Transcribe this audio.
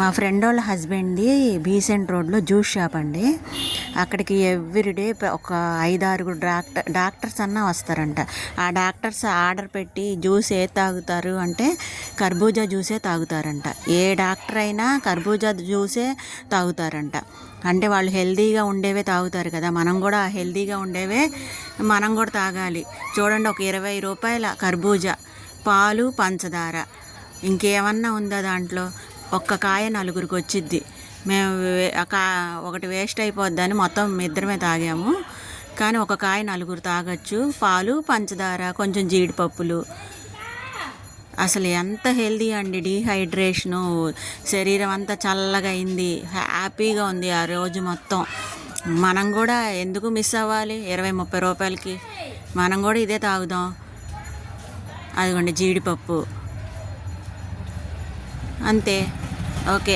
మా ఫ్రెండ్ వాళ్ళ హస్బెండ్ది బీసెంట్ రోడ్లో జ్యూస్ షాప్ అండి. అక్కడికి ఎవ్రీడే ఒక 5-6 డాక్టర్స్ అన్నా వస్తారంట. ఆ డాక్టర్స్ ఆర్డర్ పెట్టి జ్యూస్ తాగుతారు అంటే కర్బూజా జ్యూసే తాగుతారంట. ఏ డాక్టర్ అయినా కర్బూజా జ్యూసే తాగుతారంట. అంటే వాళ్ళు హెల్తీగా ఉండేవే తాగుతారు కదా, మనం కూడా హెల్తీగా ఉండేవే మనం కూడా తాగాలి. చూడండి, ఒక 20 రూపాయల కర్బూజా, పాలు, పంచదార, ఇంకేమన్నా ఉందా దాంట్లో? ఒక్క కాయ 4గురికి వచ్చిద్ది. మేము ఒకటి వేస్ట్ అయిపోద్దని మొత్తం ఇద్దరమే తాగాము. కానీ ఒక కాయ 4గురు తాగొచ్చు. పాలు, పంచదార, కొంచెం జీడిపప్పులు. అసలు ఎంత హెల్తీ అండి. డీహైడ్రేషను, శరీరం అంతా చల్లగా అయింది, హ్యాపీగా ఉంది ఆ రోజు మొత్తం. మనం కూడా ఎందుకు మిస్ అవ్వాలి? 20-30 రూపాయలకి మనం కూడా ఇదే తాగుదాం. అదిగోండి జీడిపప్పు, అంతే. ఓకే.